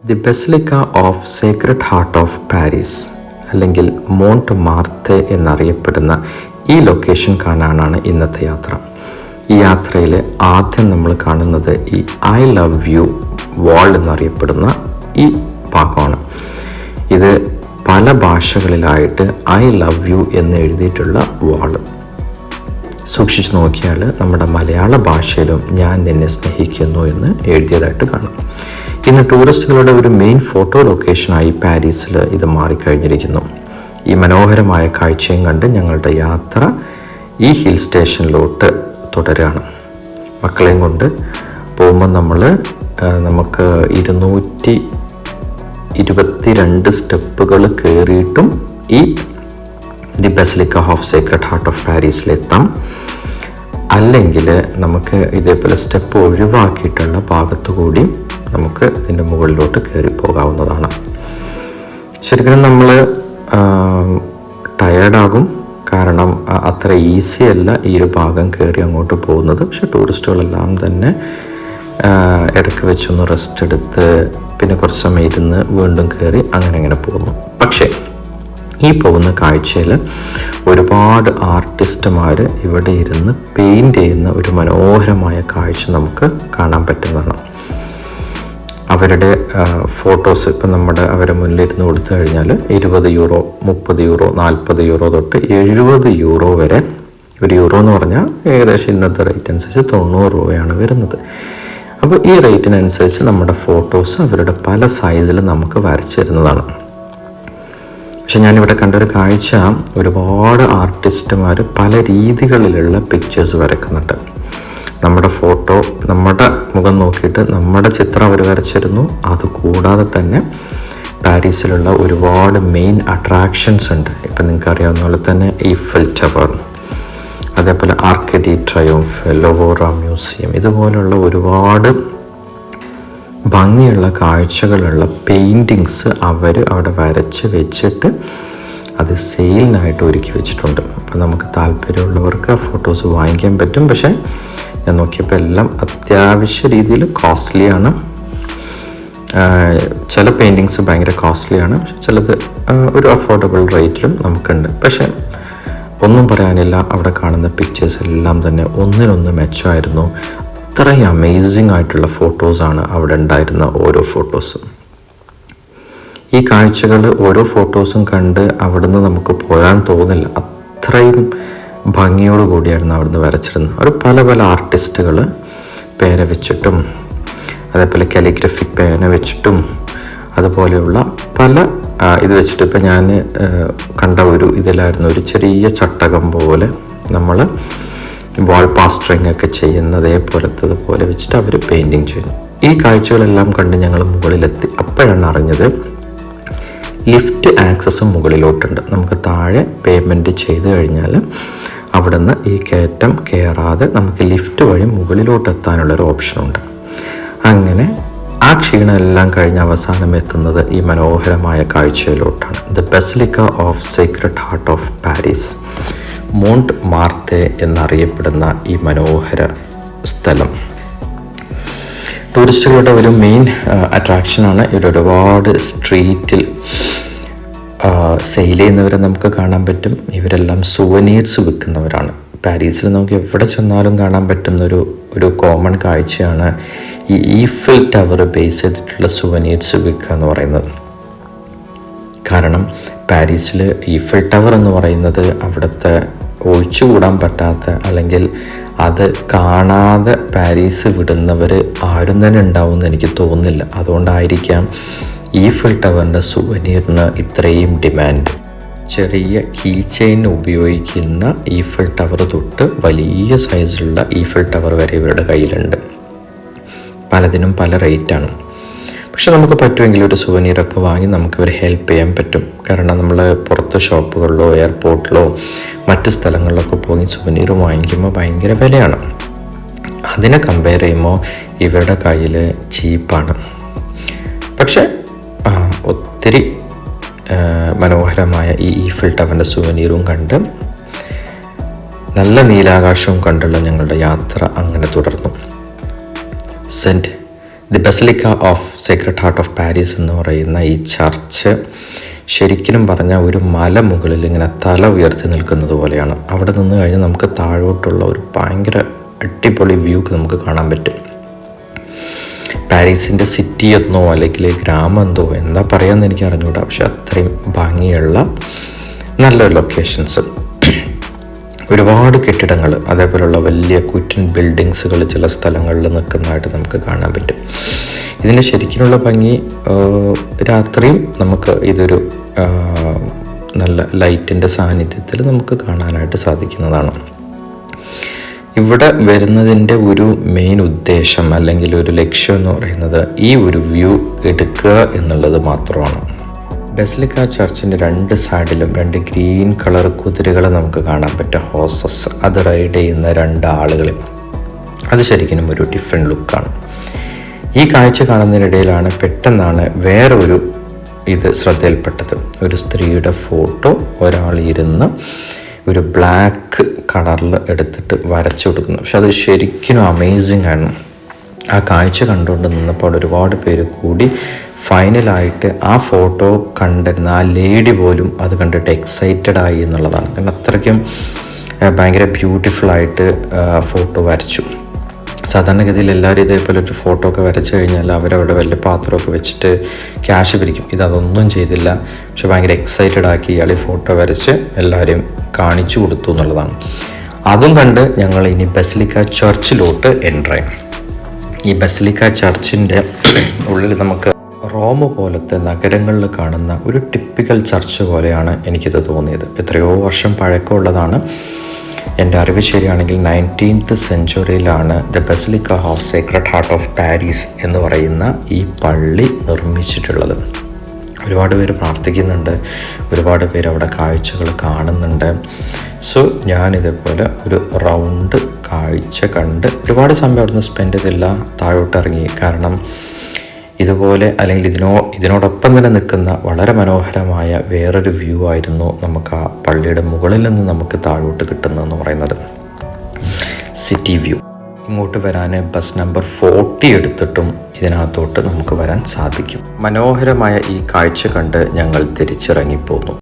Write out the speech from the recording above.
The basilica of sacred heart of Paris അല്ലെങ്കിൽ മോണ്ട് മാർത്തെ എന്നറിയപ്പെടുന്ന ഈ ലൊക്കേഷൻ കാണാനാണ് ഇന്നത്തെ യാത്ര. ഈ യാത്രയിൽ ആദ്യം നമ്മൾ കാണുന്നത് ഈ ഐ ലവ് യു വാൾ എന്നറിയപ്പെടുന്ന ഈ ഭാഗമാണ്. ഇത് പല ഭാഷകളിലായിട്ട് ഐ ലവ് യു എന്ന് എഴുതിയിട്ടുള്ള വാള്. സൂക്ഷിച്ചു നോക്കിയാൽ നമ്മുടെ മലയാള ഭാഷയിലും ഞാൻ നിന്നെ സ്നേഹിക്കുന്നു എന്ന് എഴുതിയതായിട്ട് കാണാം. ഇന്ന് ടൂറിസ്റ്റുകളുടെ ഒരു മെയിൻ ഫോട്ടോ ലൊക്കേഷനായി പാരീസിൽ ഇത് മാറിക്കഴിഞ്ഞിരിക്കുന്നു. ഈ മനോഹരമായ കാഴ്ചയും കണ്ട് ഞങ്ങളുടെ യാത്ര ഈ ഹിൽ സ്റ്റേഷനിലോട്ട് തുടരുകയാണ്. മക്കളെയും കൊണ്ട് പോകുമ്പോൾ നമുക്ക് 222 സ്റ്റെപ്പുകൾ കയറിയിട്ടും ഈ the basilica of sacred heart of പാരീസിലെത്താം. അല്ലെങ്കിൽ നമുക്ക് ഇതേപോലെ സ്റ്റെപ്പ് ഒഴിവാക്കിയിട്ടുള്ള ഭാഗത്തു കൂടി നമുക്ക് ഇതിൻ്റെ മുകളിലോട്ട് കയറി പോകാവുന്നതാണ്. ശരിക്കും നമ്മൾ ടയേർഡാകും, കാരണം അത്ര ഈസി അല്ല ഈ ഒരു ഭാഗം കയറി അങ്ങോട്ട് പോകുന്നത്. പക്ഷെ ടൂറിസ്റ്റുകളെല്ലാം തന്നെ ഇടയ്ക്ക് വെച്ചൊന്ന് റെസ്റ്റ് എടുത്ത് പിന്നെ കുറച്ച് സമയം ഇരുന്ന് വീണ്ടും കയറി അങ്ങനെ പോകുന്നു. പക്ഷേ ഈ പോകുന്ന കാഴ്ചയിൽ ഒരുപാട് ആർട്ടിസ്റ്റുമാർ ഇവിടെ ഇരുന്ന് പെയിൻറ് ചെയ്യുന്ന ഒരു മനോഹരമായ കാഴ്ച നമുക്ക് കാണാൻ പറ്റുന്നതാണ്. അവരുടെ ഫോട്ടോസ് ഇപ്പം അവരെ മുന്നിലിരുന്ന് കൊടുത്തു കഴിഞ്ഞാൽ 20 യൂറോ, 30 യൂറോ, 40 യൂറോ തൊട്ട് 70 യൂറോ വരെ. ഒരു യൂറോ എന്ന് പറഞ്ഞാൽ ഏകദേശം ഇന്നത്തെ റേറ്റ് അനുസരിച്ച് 90 രൂപയാണ് വരുന്നത്. അപ്പോൾ ഈ റേറ്റിനനുസരിച്ച് നമ്മുടെ ഫോട്ടോസ് അവരുടെ പല സൈസിൽ നമുക്ക് വരച്ചു തരുന്നതാണ്. പക്ഷെ ഞാനിവിടെ കണ്ടൊരു കാഴ്ച, ഒരുപാട് ആർട്ടിസ്റ്റുമാർ പല രീതികളിലുള്ള പിക്ചേഴ്സ് വരയ്ക്കുന്നുണ്ട്. നമ്മുടെ ഫോട്ടോ, നമ്മുടെ മുഖം നോക്കിയിട്ട് നമ്മുടെ ചിത്രം അവർ വരച്ചിരുന്നു. അതുകൂടാതെ തന്നെ പാരീസിലുള്ള ഒരുപാട് മെയിൻ അട്രാക്ഷൻസ് ഉണ്ട്. ഇപ്പം നിങ്ങൾക്ക് അറിയാവുന്ന പോലെ തന്നെ ഈഫൽ ടവർ, അതേപോലെ ആർക്ക് ഡി ട്രയോംഫ്, ലോവോറ മ്യൂസിയം, ഇതുപോലുള്ള ഒരുപാട് ഭംഗിയുള്ള കാഴ്ചകളുള്ള പെയിൻറ്റിങ്സ് അവർ അവിടെ വരച്ച് വെച്ചിട്ട് അത് സെയിലിനായിട്ട് ഒരുക്കി വെച്ചിട്ടുണ്ട്. അപ്പം നമുക്ക് താല്പര്യമുള്ളവർക്ക് ആ ഫോട്ടോസ് വാങ്ങിക്കാൻ പറ്റും. പക്ഷേ ഞാൻ നോക്കിയപ്പോൾ എല്ലാം അത്യാവശ്യ രീതിയിൽ കോസ്റ്റ്ലിയാണ്. ചില പെയിൻറ്റിങ്സ് ഭയങ്കര കോസ്റ്റ്ലിയാണ്, പക്ഷെ ചിലത് ഒരു അഫോർഡബിൾ റേറ്റിലും നമുക്കുണ്ട്. പക്ഷേ ഒന്നും പറയാനില്ല, അവിടെ കാണുന്ന പിക്ചേഴ്സ് എല്ലാം തന്നെ ഒന്നിനൊന്ന് മെച്ചമായിരുന്നു. അത്രയും അമേസിങ് ആയിട്ടുള്ള ഫോട്ടോസാണ് അവിടെ ഉണ്ടായിരുന്ന ഓരോ ഫോട്ടോസും. ഈ കാഴ്ചകൾ ഓരോ ഫോട്ടോസും കണ്ട് അവിടുന്ന് നമുക്ക് പോകാൻ തോന്നില്ല. അത്രയും ഭംഗിയോട് കൂടിയായിരുന്നു അവിടുന്ന് വരച്ചിരുന്നത്. ഒരു പല ആർട്ടിസ്റ്റുകൾ പേന വെച്ചിട്ടും അതേപോലെ കാലിഗ്രഫിക് പേന വെച്ചിട്ടും അതുപോലെയുള്ള പല ഇത് വെച്ചിട്ട് ഇപ്പം ഞാൻ കണ്ട ഒരു ഇതിലായിരുന്നു ഒരു ചെറിയ ചട്ടകം പോലെ നമ്മൾ വാൾ പാസ്റ്ററിങ് ഒക്കെ ചെയ്യുന്നതേപോലെ വെച്ചിട്ട് അവർ പെയിൻറ്റിങ് ചെയ്യുന്നു. ഈ കാഴ്ചകളെല്ലാം കണ്ട് ഞങ്ങൾ മുകളിലെത്തി. അപ്പോഴാണ് അറിഞ്ഞത് ലിഫ്റ്റ് ആക്സസും മുകളിലോട്ടുണ്ട്. നമുക്ക് താഴെ പേയ്മെൻറ്റ് ചെയ്ത് കഴിഞ്ഞാൽ അവിടുന്ന് ഈ കയറ്റം കയറാതെ നമുക്ക് ലിഫ്റ്റ് വഴി മുകളിലോട്ട് എത്താനുള്ളൊരു ഓപ്ഷനുണ്ട്. അങ്ങനെ ആ ക്ഷീണം എല്ലാം കഴിഞ്ഞ് അവസാനം എത്തുന്നത് ഈ മനോഹരമായ കാഴ്ചയിലോട്ടാണ്. The basilica of sacred heart of Paris, Montmartre എന്നറിയപ്പെടുന്ന ഈ മനോഹര സ്ഥലം ടൂറിസ്റ്റുകളുടെ ഒരു മെയിൻ അട്രാക്ഷനാണ്. ഇവിടെ ഒരുപാട് സ്ട്രീറ്റിൽ സെയിൽ ചെയ്യുന്നവരെ നമുക്ക് കാണാൻ പറ്റും. ഇവരെല്ലാം സുവനീർസ് വിൽക്കുന്നവരാണ്. പാരീസിൽ നമുക്ക് എവിടെ ചെന്നാലും കാണാൻ പറ്റുന്ന ഒരു കോമൺ കാഴ്ചയാണ് ഈ ഈഫൽ ടവർ ബേസ് ചെയ്തിട്ടുള്ള സുവനീർസ് വിൽക്കുക എന്ന് പറയുന്നത്. കാരണം പാരീസിൽ ഈഫൽ ടവർ എന്ന് പറയുന്നത് അവിടുത്തെ ഒഴിച്ചുകൂടാൻ പറ്റാത്ത, അല്ലെങ്കിൽ അത് കാണാതെ പാരീസ് വിടുന്നവർ ആരും തന്നെ ഉണ്ടാവുമെന്ന് എനിക്ക് തോന്നുന്നില്ല. അതുകൊണ്ടായിരിക്കാം ഈഫൽ ടവറിൻ്റെ സുവനീറിന് ഇത്രയും ഡിമാൻഡ്. ചെറിയ കീ ചെയിൻ ഉപയോഗിക്കുന്ന ഈഫൽ ടവർ തൊട്ട് വലിയ സൈസിലുള്ള ഈഫൽ ടവർ വരെ ഇവരുടെ കയ്യിലുണ്ട്. പലതിനും പല റേറ്റാണ്. പക്ഷെ നമുക്ക് പറ്റുമെങ്കിൽ ഒരു സുവനീറൊക്കെ വാങ്ങി നമുക്ക് ഇവരെ ഹെൽപ്പ് ചെയ്യാൻ പറ്റും. കാരണം നമ്മൾ പുറത്ത് ഷോപ്പുകളിലോ എയർപോർട്ടിലോ മറ്റ് സ്ഥലങ്ങളിലൊക്കെ പോയി സുവനീർ വാങ്ങിക്കുമ്പോൾ ഭയങ്കര വിലയാണ്. അതിനെ കമ്പയർ ചെയ്യുമ്പോൾ ഇവരുടെ കയ്യിൽ ചീപ്പാണ്. പക്ഷെ ഒത്തിരി മനോഹരമായ ഈ ഈഫൽ ടവറിൻ്റെ സുവനീറും കണ്ട് നല്ല നീലാകാശവും കണ്ടുള്ള ഞങ്ങളുടെ യാത്ര അങ്ങനെ തുടർന്നു. Saint the basilica of sacred heart of Paris എന്ന് പറയുന്ന ഈ ചർച്ച് ശരിക്കും പറഞ്ഞാൽ ഒരു മല മുകളിൽ ഇങ്ങനെ തല ഉയർത്തി നിൽക്കുന്നത് പോലെയാണ്. അവിടെ നിന്ന് കഴിഞ്ഞാൽ നമുക്ക് താഴോട്ടുള്ള ഒരു ഭയങ്കര അടിപൊളി വ്യൂ നമുക്ക് കാണാൻ പറ്റും. പാരീസിൻ്റെ സിറ്റി എന്നോ അല്ലെങ്കിൽ ഗ്രാമം എന്തോ എന്താ പറയാമെന്ന് എനിക്ക് അറിഞ്ഞുകൂടാ, പക്ഷെ അത്രയും ഭംഗിയുള്ള നല്ലൊരു ലൊക്കേഷൻസ്, ഒരുപാട് കെട്ടിടങ്ങൾ, അതേപോലെയുള്ള വലിയ കുറ്റൻ ബിൽഡിങ്സുകൾ ചില സ്ഥലങ്ങളിൽ നിൽക്കുന്നതായിട്ട് നമുക്ക് കാണാൻ പറ്റും. ഇതിൻ്റെ ശരിക്കുള്ള ഭംഗി രാത്രിയും നമുക്ക് ഇതൊരു നല്ല ലൈറ്റിൻ്റെ സാന്നിധ്യത്തിൽ നമുക്ക് കാണാനായിട്ട് സാധിക്കുന്നതാണ്. ഇവിടെ വരുന്നതിൻ്റെ ഒരു മെയിൻ ഉദ്ദേശം അല്ലെങ്കിൽ ഒരു ലക്ഷ്യം എന്ന് പറയുന്നത് ഈ ഒരു വ്യൂ എടുക്കുക എന്നുള്ളത് മാത്രമാണ്. ബസിലിക്ക ചർച്ചിൻ്റെ 2 സൈഡിലും 2 ഗ്രീൻ കളർ കുതിരകളെ നമുക്ക് കാണാൻ പറ്റും, ഹോസസ്. അത് റൈഡ് ചെയ്യുന്ന 2 ആളുകൾ. അത് ശരിക്കും ഒരു ഡിഫറെൻറ്റ് ലുക്കാണ്. ഈ കാഴ്ച കാണുന്നതിനിടയിലാണ് പെട്ടെന്നാണ് വേറൊരു ഇത് ശ്രദ്ധയിൽപ്പെട്ടത്. ഒരു സ്ത്രീയുടെ ഫോട്ടോ ഒരാൾ ഇരുന്ന് ഒരു ബ്ലാക്ക് കളറിൽ എടുത്തിട്ട് വരച്ചു കൊടുക്കുന്നു. പക്ഷെ അത് ശരിക്കും അമേസിങ് ആണ്. ആ കാഴ്ച കണ്ടുകൊണ്ട് നിന്നപ്പോൾ ഒരുപാട് പേര് കൂടി ഫൈനലായിട്ട് ആ ഫോട്ടോ കണ്ടിരുന്ന ആ ലേഡി പോലും അത് കണ്ടിട്ട് എക്സൈറ്റഡ് ആയി എന്നുള്ളതാണ്. കാരണം അത്രയ്ക്കും ഭയങ്കര ബ്യൂട്ടിഫുള്ളായിട്ട് ഫോട്ടോ വരച്ചു. സാധാരണഗതിയിൽ എല്ലാവരും ഇതേപോലെ ഒരു ഫോട്ടോ ഒക്കെ വരച്ചു കഴിഞ്ഞാൽ അവരവിടെ വലിയ പാത്രമൊക്കെ വെച്ചിട്ട് ക്യാഷ് പിരിക്കും. ഇതൊന്നും ചെയ്തില്ല. പക്ഷെ ഭയങ്കര എക്സൈറ്റഡ് ആക്കി ഇയാൾ ഈ ഫോട്ടോ വരച്ച് എല്ലാവരെയും കാണിച്ചു കൊടുത്തു എന്നുള്ളതാണ്. അതും കണ്ട് ഞങ്ങൾ ഇനി ബസിലിക്ക ചർച്ചിലോട്ട് എൻ്റർ ആയി. ഈ ബസിലിക്ക ചർച്ചിൻ്റെ ഉള്ളിൽ നമുക്ക് റോം പോലത്തെ നഗരങ്ങളിൽ കാണുന്ന ഒരു ടിപ്പിക്കൽ ചർച്ച് പോലെയാണ് എനിക്കിത് തോന്നിയത്. എത്രയോ വർഷം പഴക്കമുള്ളതാണ്. എൻ്റെ അറിവ് ശരിയാണെങ്കിൽ 19th സെഞ്ച്വറിയിലാണ് the basilica of sacred heart of Paris എന്ന് പറയുന്ന ഈ പള്ളി നിർമ്മിച്ചിട്ടുള്ളത്. ഒരുപാട് പേര് പ്രാർത്ഥിക്കുന്നുണ്ട്, ഒരുപാട് പേര് അവിടെ കാഴ്ചകൾ കാണുന്നുണ്ട്. സോ ഞാനിതേപോലെ ഒരു റൗണ്ട് കാഴ്ച കണ്ട് ഒരുപാട് സമയം അവിടുന്ന് സ്പെൻഡ് ചെയ്തില്ല, താഴോട്ടിറങ്ങി. കാരണം ഇതുപോലെ അല്ലെങ്കിൽ ഇതിനോടൊപ്പം തന്നെ നിൽക്കുന്ന വളരെ മനോഹരമായ വേറൊരു വ്യൂ ആയിരുന്നു നമുക്ക് ആ പള്ളിയുടെ മുകളിൽ നിന്ന് നമുക്ക് താഴോട്ട് കിട്ടുന്നതെന്ന് പറയുന്നത്. City view. ഇങ്ങോട്ട് വരാൻ ബസ് നമ്പർ 40 എടുത്തിട്ടും ഇതിനകത്തോട്ട് നമുക്ക് വരാൻ സാധിക്കും. മനോഹരമായ ഈ കാഴ്ച കണ്ട് ഞങ്ങൾ തിരിച്ചിറങ്ങിപ്പോന്നു.